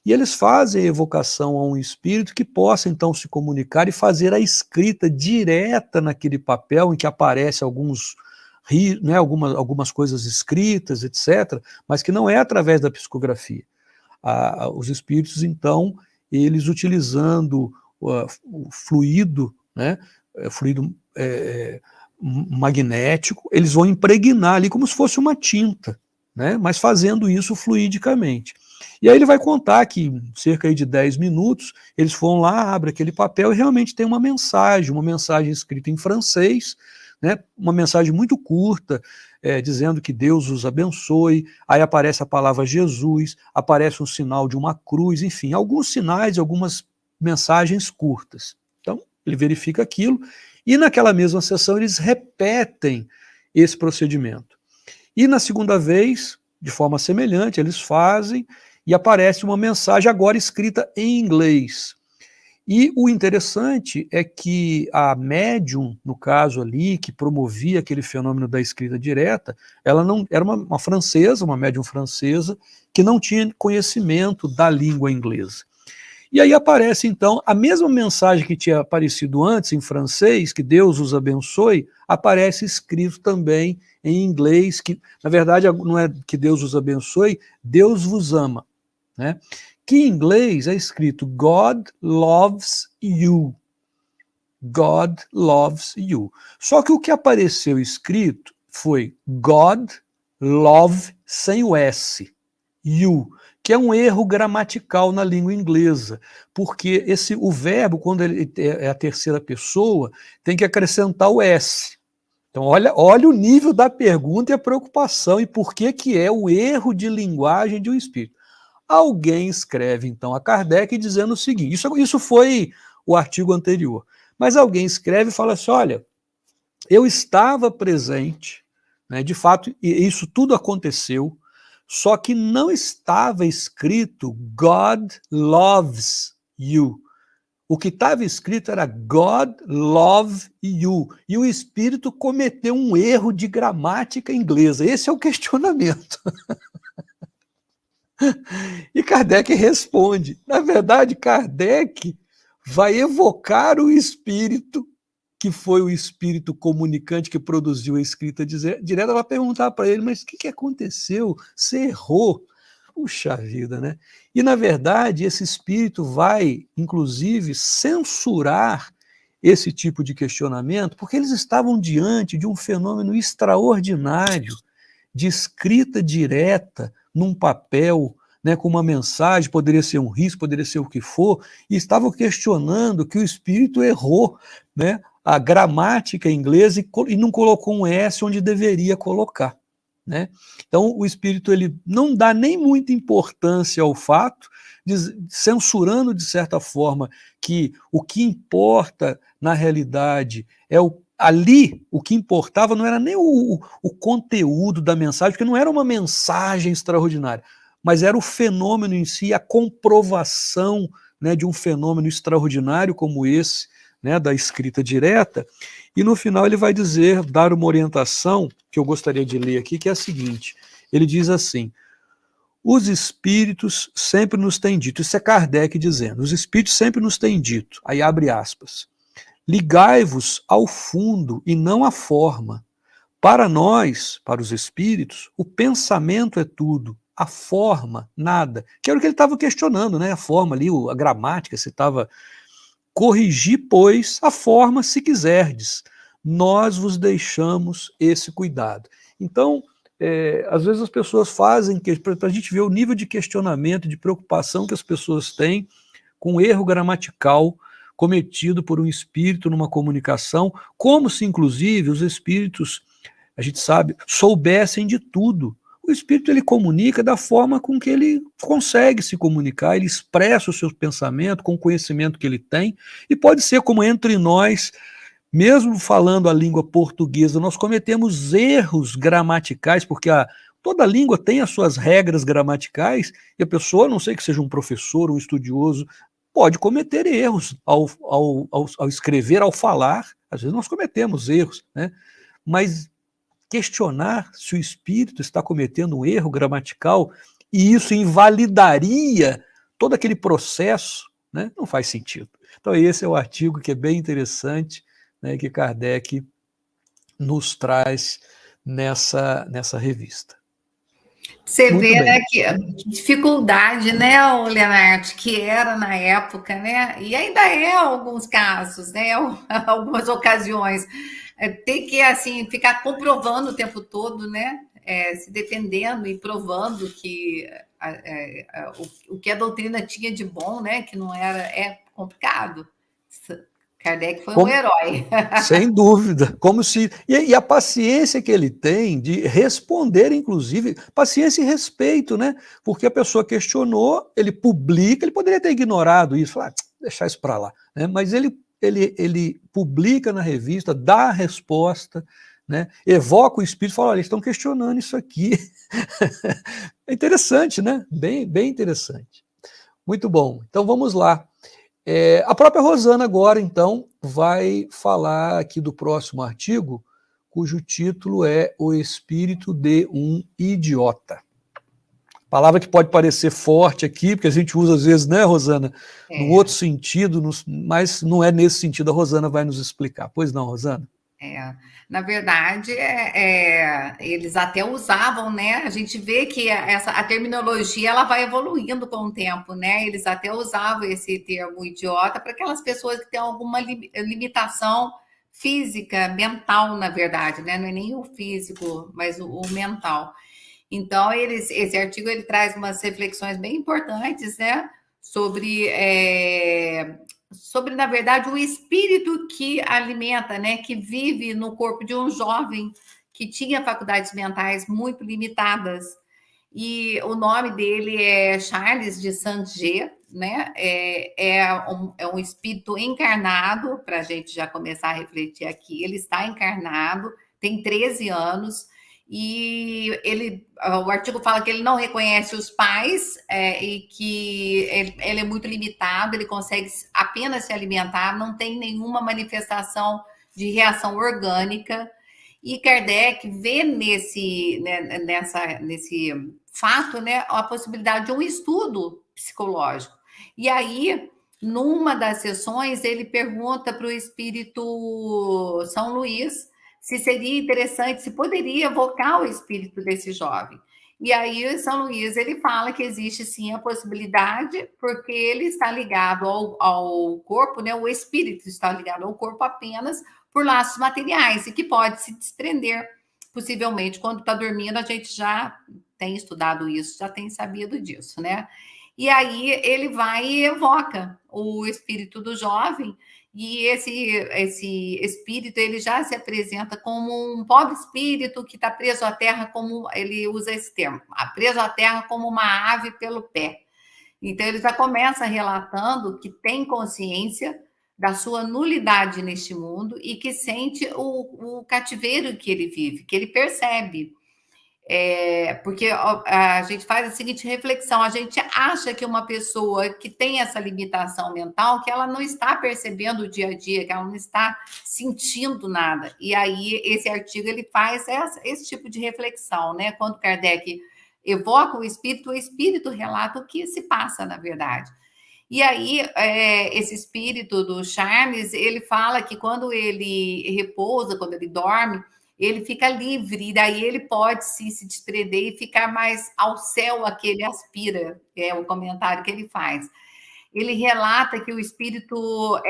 e eles fazem evocação a um espírito que possa então se comunicar e fazer a escrita direta naquele papel em que aparece né, algumas coisas escritas, etc., mas que não é através da psicografia. Os espíritos, então, eles utilizando o fluido, né, fluido magnético, eles vão impregnar ali como se fosse uma tinta, né, mas fazendo isso fluidicamente. E aí ele vai contar que em cerca de 10 minutos, eles vão lá, abrem aquele papel e realmente tem uma mensagem escrita em francês, né, uma mensagem muito curta, dizendo que Deus os abençoe, aí aparece a palavra Jesus, aparece um sinal de uma cruz, enfim, alguns sinais, algumas mensagens curtas. Então, ele verifica aquilo, e naquela mesma sessão eles repetem esse procedimento. E na segunda vez, de forma semelhante, eles fazem, e aparece uma mensagem agora escrita em inglês. E o interessante é que a médium, no caso ali, que promovia aquele fenômeno da escrita direta, ela não era uma francesa, uma médium francesa, que não tinha conhecimento da língua inglesa. E aí aparece, então, a mesma mensagem que tinha aparecido antes em francês, que Deus os abençoe, aparece escrito também em inglês, que na verdade não é que Deus os abençoe, Deus vos ama, né? Que em inglês é escrito God loves you. God loves you. Só que o que apareceu escrito foi God love sem o S, you, que é um erro gramatical na língua inglesa, porque o verbo, quando ele é a terceira pessoa, tem que acrescentar o S. Então, olha o nível da pergunta e a preocupação, e por que é o erro de linguagem de um espírito. Alguém escreve, então, a Kardec dizendo o seguinte, isso foi o artigo anterior, mas alguém escreve e fala assim, olha, eu estava presente, né, de fato, isso tudo aconteceu, só que não estava escrito God loves you. O que estava escrito era God love you. E o espírito cometeu um erro de gramática inglesa. Esse é o questionamento. E Kardec responde. Na verdade, Kardec vai evocar o espírito, que foi o espírito comunicante que produziu a escrita direta, vai perguntar para ele, mas o que aconteceu? Você errou? Puxa vida, né? E, na verdade, esse espírito vai, inclusive, censurar esse tipo de questionamento, porque eles estavam diante de um fenômeno extraordinário de escrita direta num papel, né, com uma mensagem, poderia ser um risco, poderia ser o que for, e estavam questionando que o espírito errou, né, a gramática inglesa e não colocou um S onde deveria colocar, né? Então o espírito ele não dá nem muita importância ao fato, censurando de certa forma que o que importa na realidade é ali o que importava não era nem o conteúdo da mensagem, porque não era uma mensagem extraordinária, mas era o fenômeno em si, a comprovação né, de um fenômeno extraordinário como esse, né, da escrita direta, e no final ele vai dizer, dar uma orientação, que eu gostaria de ler aqui, que é a seguinte, ele diz assim, os espíritos sempre nos têm dito, isso é Kardec dizendo, os espíritos sempre nos têm dito, aí abre aspas, ligai-vos ao fundo e não à forma. Para nós, para os espíritos, o pensamento é tudo, a forma, nada. Que era o que ele estava questionando, né? A forma ali, a gramática, se estava... Corrigir, pois, a forma, se quiserdes. Nós vos deixamos esse cuidado. Então, às vezes as pessoas fazem, para a gente ver o nível de questionamento, de preocupação que as pessoas têm com o erro gramatical cometido por um espírito numa comunicação, como se, inclusive, os espíritos, a gente sabe, soubessem de tudo. O espírito, ele comunica da forma com que ele consegue se comunicar, ele expressa o seu pensamento com o conhecimento que ele tem, e pode ser como entre nós, mesmo falando a língua portuguesa, nós cometemos erros gramaticais, porque toda língua tem as suas regras gramaticais, e a pessoa, a não sei que seja um professor, um estudioso, pode cometer erros ao escrever, ao falar, às vezes nós cometemos erros, né? Mas questionar se o espírito está cometendo um erro gramatical e isso invalidaria todo aquele processo, né? Não faz sentido. Então esse é o artigo que é bem interessante, né, que Kardec nos traz nessa revista. Você Muito vê, bem. né, que dificuldade, né, o Leonardo, que era na época, né, e ainda é alguns casos, né, algumas ocasiões, ter que, assim, ficar comprovando o tempo todo, né, se defendendo e provando que o que a doutrina tinha de bom, né, que não era, é complicado. Kardec foi um herói. Sem dúvida. Como se. E a paciência que ele tem de responder, inclusive, paciência e respeito, né? Porque a pessoa questionou, ele publica, ele poderia ter ignorado isso, falar, deixar isso para lá. Né? Mas ele publica na revista, dá a resposta, né? Evoca o espírito e fala: olha, eles estão questionando isso aqui. É interessante, né? Bem interessante. Muito bom. Então vamos lá. A própria Rosana agora, então, vai falar aqui do próximo artigo, cujo título é O Espírito de um Idiota. Palavra que pode parecer forte aqui, porque a gente usa às vezes, né, Rosana, no outro sentido, mas não é nesse sentido. A Rosana vai nos explicar. Pois não, Rosana? Na verdade, eles até usavam, né? A gente vê que a terminologia ela vai evoluindo com o tempo, né? Eles até usavam esse termo idiota para aquelas pessoas que têm alguma limitação física, mental, na verdade, né? Não é nem o físico, mas o mental. Então, esse artigo ele traz umas reflexões bem importantes, né? Sobre, na verdade, o espírito que alimenta, né? Que vive no corpo de um jovem que tinha faculdades mentais muito limitadas. E o nome dele é Charles de Saint-Get, né? É um espírito encarnado, para a gente já começar a refletir aqui. Ele está encarnado, tem 13 anos, e o artigo fala que ele não reconhece os pais e que ele é muito limitado, ele consegue apenas se alimentar, não tem nenhuma manifestação de reação orgânica. E Kardec vê nesse fato, né, a possibilidade de um estudo psicológico. E aí, numa das sessões, ele pergunta para o espírito São Luís se seria interessante, se poderia evocar o espírito desse jovem. E aí, São Luís, ele fala que existe sim a possibilidade, porque ele está ligado ao corpo, né? O espírito está ligado ao corpo apenas por laços materiais e que pode se desprender, possivelmente, quando está dormindo. A gente já tem estudado isso, já tem sabido disso, né? E aí ele vai e evoca o espírito do jovem, e esse espírito ele já se apresenta como um pobre espírito que está preso à terra, como ele usa esse termo, preso à terra como uma ave pelo pé. Então ele já começa relatando que tem consciência da sua nulidade neste mundo e que sente o cativeiro que ele vive, que ele percebe. Porque a gente faz a seguinte reflexão: a gente acha que uma pessoa que tem essa limitação mental, que ela não está percebendo o dia a dia, que ela não está sentindo nada. E aí esse artigo ele faz esse tipo de reflexão, né? Quando Kardec evoca o espírito relata o que se passa, na verdade. E aí, esse espírito do Charles, ele fala que quando ele repousa, quando ele dorme, ele fica livre, e daí ele pode se desprender e ficar mais ao céu a que ele aspira, é o comentário que ele faz. Ele relata que o espírito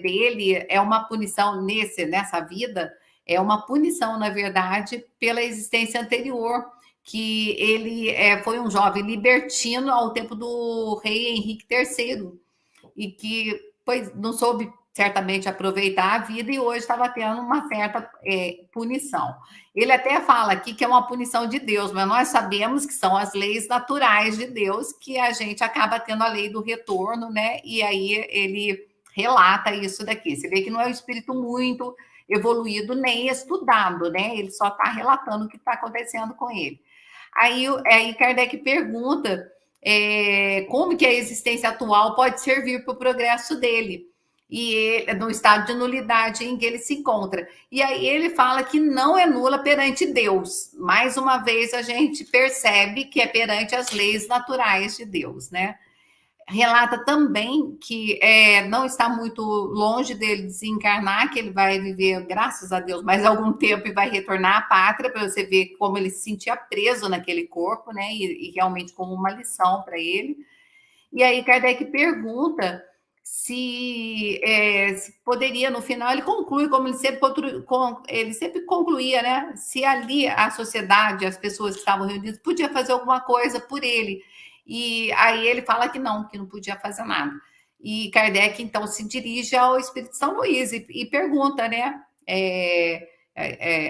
dele é uma punição nessa vida, é uma punição, na verdade, pela existência anterior, que ele foi um jovem libertino ao tempo do rei Henrique III, e que não soube certamente aproveitar a vida e hoje estava tendo uma certa punição. Ele até fala aqui que é uma punição de Deus, mas nós sabemos que são as leis naturais de Deus, que a gente acaba tendo a lei do retorno, né? E aí ele relata isso daqui. Você vê que não é um espírito muito evoluído nem estudado, né? Ele só está relatando o que está acontecendo com ele. Aí Kardec pergunta como que a existência atual pode servir para o progresso dele, e no estado de nulidade em que ele se encontra. E aí ele fala que não é nula perante Deus. Mais uma vez a gente percebe que é perante as leis naturais de Deus, né? Relata também que não está muito longe dele desencarnar, que ele vai viver, graças a Deus, mais algum tempo e vai retornar à pátria, para você ver como ele se sentia preso naquele corpo, né? E realmente como uma lição para ele. E aí Kardec pergunta se poderia, no final, ele conclui, como ele sempre concluía, né? Se ali a sociedade, as pessoas que estavam reunidas, podia fazer alguma coisa por ele. E aí ele fala que não podia fazer nada. E Kardec, então, se dirige ao Espírito São Luís e pergunta, né?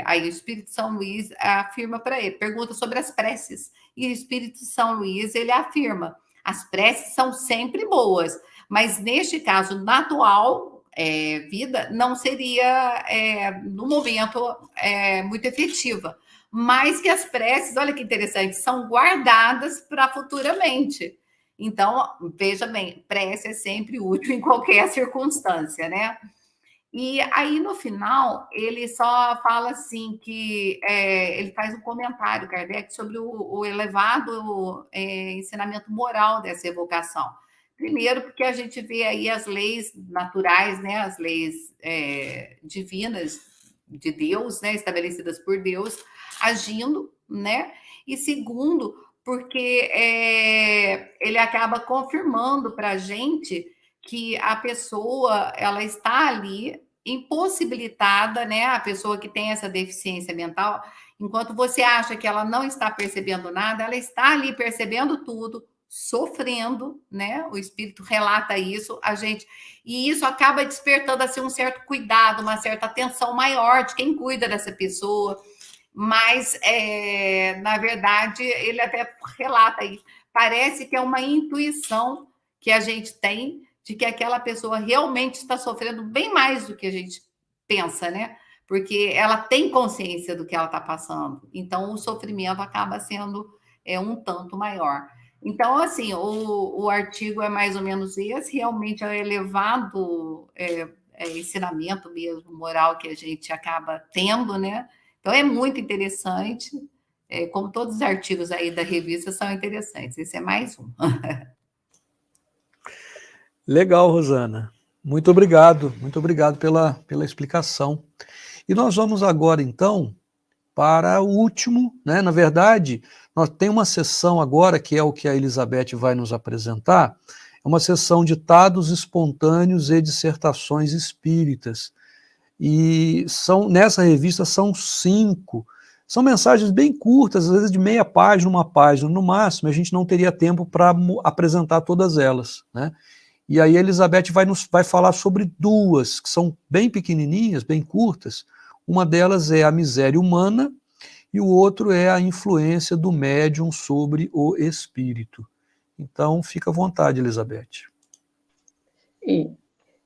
Aí o Espírito São Luís afirma para ele, pergunta sobre as preces. E o Espírito São Luís, ele afirma: as preces são sempre boas, mas neste caso, na atual vida, não seria, no momento, muito efetiva. Mas que as preces, olha que interessante, são guardadas para futuramente. Então, veja bem, prece é sempre útil em qualquer circunstância, né? E aí, no final, ele só fala assim que ele faz um comentário, Kardec, sobre o elevado ensinamento moral dessa evocação. Primeiro, porque a gente vê aí as leis naturais, né, as leis divinas de Deus, né, estabelecidas por Deus, agindo, né? E segundo, porque ele acaba confirmando para a gente que a pessoa, ela está ali impossibilitada, né? A pessoa que tem essa deficiência mental, enquanto você acha que ela não está percebendo nada, ela está ali percebendo tudo, sofrendo, né? O espírito relata isso, e isso acaba despertando assim um certo cuidado, uma certa atenção maior de quem cuida dessa pessoa. Mas, na verdade, ele até relata isso. Parece que é uma intuição que a gente tem de que aquela pessoa realmente está sofrendo bem mais do que a gente pensa, né? Porque ela tem consciência do que ela está passando. Então, o sofrimento acaba sendo um tanto maior. Então, assim, o artigo é mais ou menos esse, realmente é um elevado ensinamento mesmo, moral, que a gente acaba tendo, né? Então, é muito interessante, como todos os artigos aí da revista são interessantes. Esse é mais um. Legal, Rosana. Muito obrigado pela explicação. E nós vamos agora, então, para o último, né? Na verdade, nós temos uma sessão agora, que é o que a Elizabeth vai nos apresentar, é uma sessão de ditados espontâneos e dissertações espíritas. E nessa revista são 5. São mensagens bem curtas, às vezes de meia página, uma página no máximo, a gente não teria tempo para apresentar todas elas, né? E aí a Elizabeth vai falar sobre 2, que são bem pequenininhas, bem curtas. Uma delas é a miséria humana e o outro é a influência do médium sobre o espírito. Então, fica à vontade, Elizabeth. E,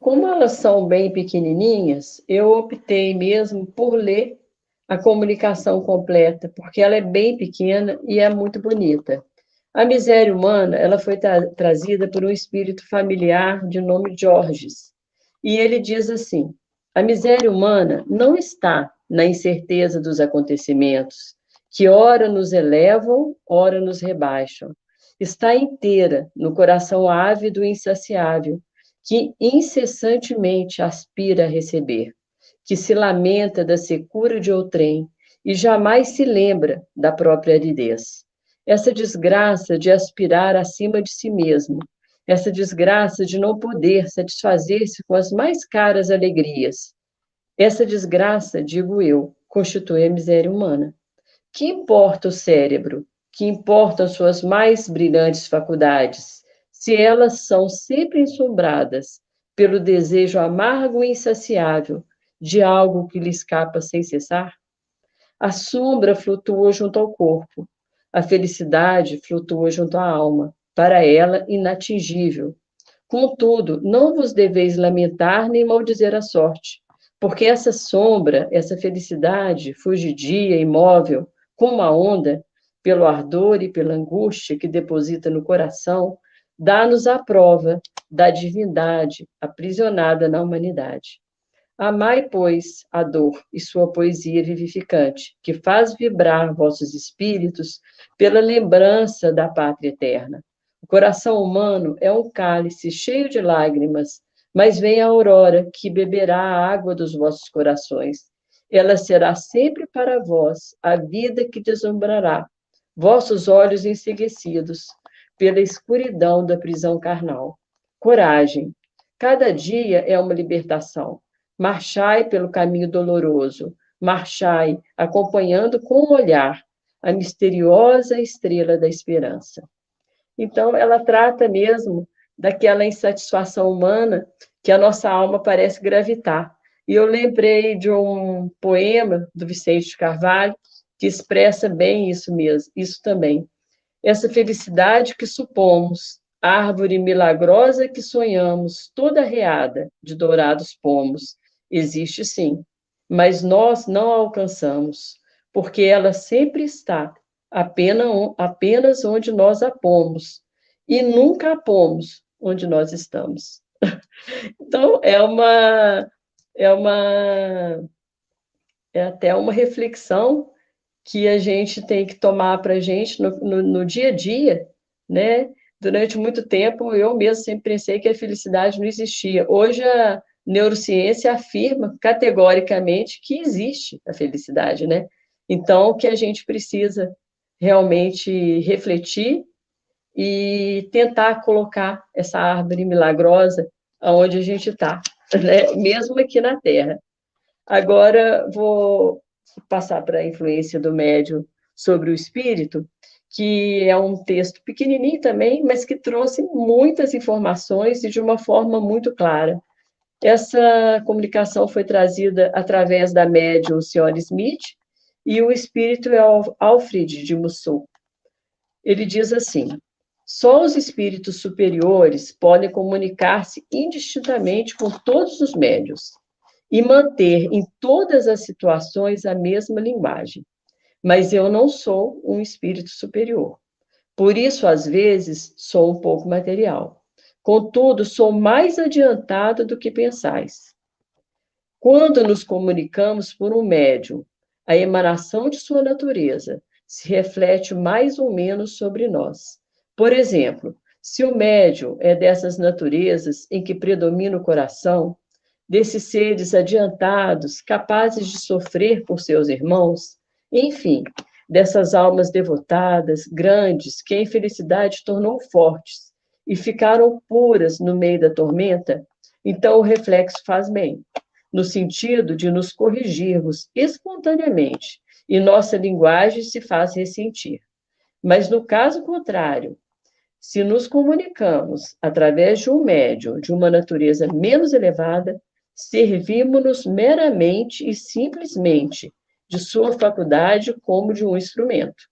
como elas são bem pequenininhas, eu optei mesmo por ler a comunicação completa, porque ela é bem pequena e é muito bonita. A miséria humana, ela foi trazida por um espírito familiar de nome Georges. E ele diz assim: a miséria humana não está na incerteza dos acontecimentos, que ora nos elevam, ora nos rebaixam. Está inteira no coração ávido e insaciável, que incessantemente aspira a receber, que se lamenta da secura de outrem e jamais se lembra da própria aridez. Essa desgraça de aspirar acima de si mesmo, essa desgraça de não poder satisfazer-se com as mais caras alegrias, essa desgraça, digo eu, constitui a miséria humana. Que importa o cérebro? Que importam suas mais brilhantes faculdades, se elas são sempre ensombradas pelo desejo amargo e insaciável de algo que lhe escapa sem cessar? A sombra flutua junto ao corpo, a felicidade flutua junto à alma, para ela inatingível. Contudo, não vos deveis lamentar nem maldizer a sorte, porque essa sombra, essa felicidade fugidia, imóvel, como a onda, pelo ardor e pela angústia que deposita no coração, dá-nos a prova da divindade aprisionada na humanidade. Amai, pois, a dor e sua poesia vivificante, que faz vibrar vossos espíritos pela lembrança da pátria eterna. O coração humano é um cálice cheio de lágrimas, mas vem a aurora que beberá a água dos vossos corações. Ela será sempre para vós a vida que deslumbrará vossos olhos enceguecidos pela escuridão da prisão carnal. Coragem. Cada dia é uma libertação. Marchai pelo caminho doloroso, marchai acompanhando com o olhar a misteriosa estrela da esperança. Então, ela trata mesmo daquela insatisfação humana que a nossa alma parece gravitar. E eu lembrei de um poema do Vicente de Carvalho que expressa bem isso mesmo, isso também. Essa felicidade que supomos, árvore milagrosa que sonhamos, toda arreada de dourados pomos, existe sim, mas nós não a alcançamos, porque ela sempre está apenas onde nós a pomos, e nunca a pomos onde nós estamos. Então, é até uma reflexão que a gente tem que tomar para a gente no dia a dia, né? Durante muito tempo, eu mesmo sempre pensei que a felicidade não existia. Hoje, a neurociência afirma categoricamente que existe a felicidade, né? Então, que a gente precisa realmente refletir e tentar colocar essa árvore milagrosa aonde a gente está, né? Mesmo aqui na Terra. Agora, vou passar para a influência do médium sobre o espírito, que é um texto pequenininho também, mas que trouxe muitas informações e de uma forma muito clara. Essa comunicação foi trazida através da médium Senhora Smith, e o espírito é Alfred de Musset. Ele diz assim: só os espíritos superiores podem comunicar-se indistintamente com todos os médiuns e manter em todas as situações a mesma linguagem. Mas eu não sou um espírito superior. Por isso, às vezes, sou um pouco material. Contudo, sou mais adiantado do que pensais. Quando nos comunicamos por um médium, a emanação de sua natureza se reflete mais ou menos sobre nós. Por exemplo, se o médium é dessas naturezas em que predomina o coração, desses seres adiantados, capazes de sofrer por seus irmãos, enfim, dessas almas devotadas, grandes, que a infelicidade tornou fortes e ficaram puras no meio da tormenta, então o reflexo faz bem, no sentido de nos corrigirmos espontaneamente e nossa linguagem se faz ressentir. Mas no caso contrário, se nos comunicamos através de um médium de uma natureza menos elevada, servimos-nos meramente e simplesmente de sua faculdade como de um instrumento.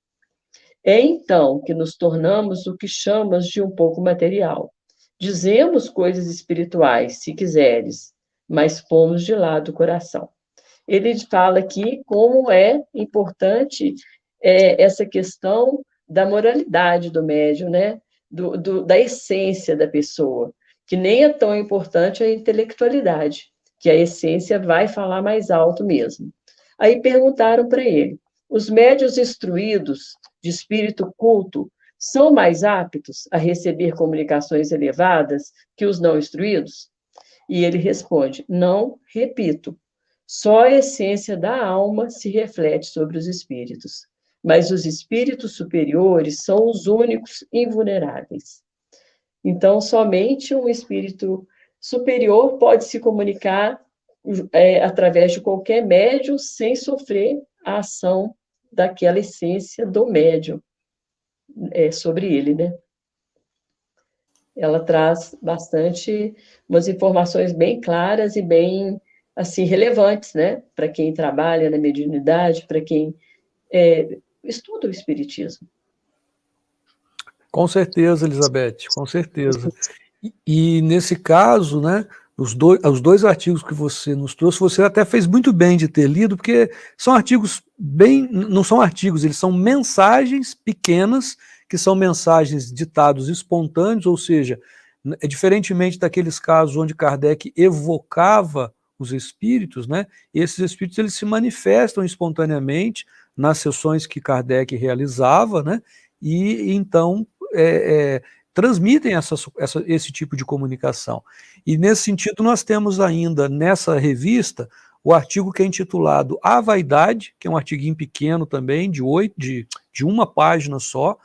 É então que nos tornamos o que chamas de um pouco material. Dizemos coisas espirituais, se quiseres, mas pomos de lado o coração. ele fala aqui como é importante essa questão da moralidade do médium, né? Da essência da pessoa, que nem é tão importante a intelectualidade, que a essência vai falar mais alto mesmo. Aí perguntaram para ele, os médiuns instruídos de espírito culto são mais aptos a receber comunicações elevadas que os não instruídos? E ele responde, não, repito, só a essência da alma se reflete sobre os espíritos, mas os espíritos superiores são os únicos invulneráveis. Então, somente um espírito superior pode se comunicar através de qualquer médium sem sofrer a ação daquela essência do médium sobre ele, né? Ela traz bastante umas informações bem claras e bem assim relevantes, né, para quem trabalha na mediunidade, para quem estuda o espiritismo. Com certeza, Elizabeth, com certeza. E nesse caso, né, os dois artigos que você nos trouxe, você até fez muito bem de ter lido, porque são artigos bem, não são artigos, eles são mensagens pequenas, que são mensagens ditados espontâneos, ou seja, diferentemente daqueles casos onde Kardec evocava os espíritos, né, esses espíritos eles se manifestam espontaneamente nas sessões que Kardec realizava, né, e então transmitem esse tipo de comunicação. E nesse sentido nós temos ainda nessa revista o artigo que é intitulado A Vaidade, que é um artiguinho pequeno também, de uma página só,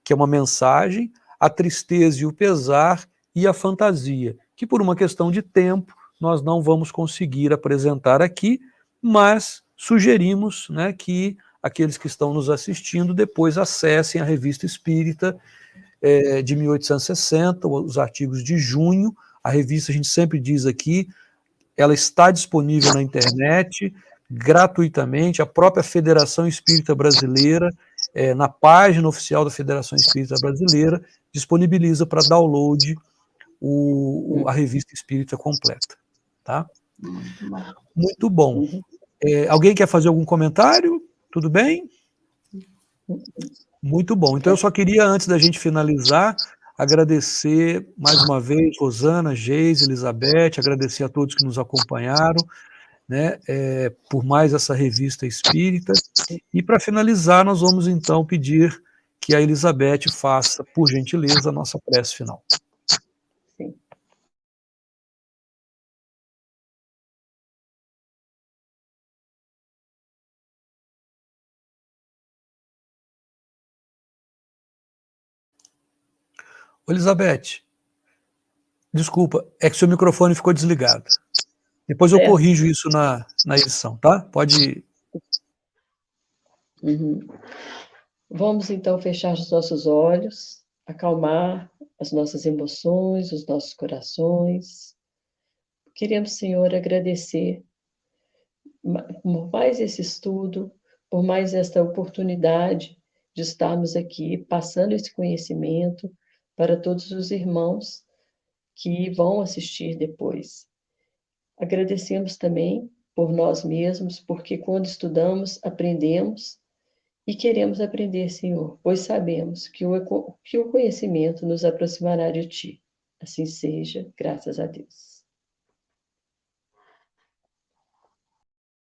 que é uma mensagem, a tristeza e o pesar e a fantasia, que por uma questão de tempo nós não vamos conseguir apresentar aqui, mas sugerimos, né, que aqueles que estão nos assistindo depois acessem a Revista Espírita de 1860, os artigos de junho. A revista, a gente sempre diz aqui, ela está disponível na internet, gratuitamente, a própria Federação Espírita Brasileira, na página oficial da Federação Espírita Brasileira, disponibiliza para download a Revista Espírita completa. Tá? Muito bom. Alguém quer fazer algum comentário? Tudo bem? Muito bom. Então eu só queria, antes da gente finalizar, agradecer mais uma vez Rosana, Geise, Elizabeth, agradecer a todos que nos acompanharam, né, por mais essa revista espírita. E para finalizar, nós vamos então pedir que a Elizabeth faça, por gentileza, a nossa prece final. Sim. Elizabeth, desculpa, é que seu microfone ficou desligado. Depois eu corrijo isso na edição, tá? Pode ir. Vamos, então, fechar os nossos olhos, acalmar as nossas emoções, os nossos corações. Queremos, Senhor, agradecer por mais esse estudo, por mais esta oportunidade de estarmos aqui passando esse conhecimento para todos os irmãos que vão assistir depois. Agradecemos também por nós mesmos, porque quando estudamos, aprendemos e queremos aprender, Senhor, pois sabemos que o conhecimento nos aproximará de Ti. Assim seja, graças a Deus.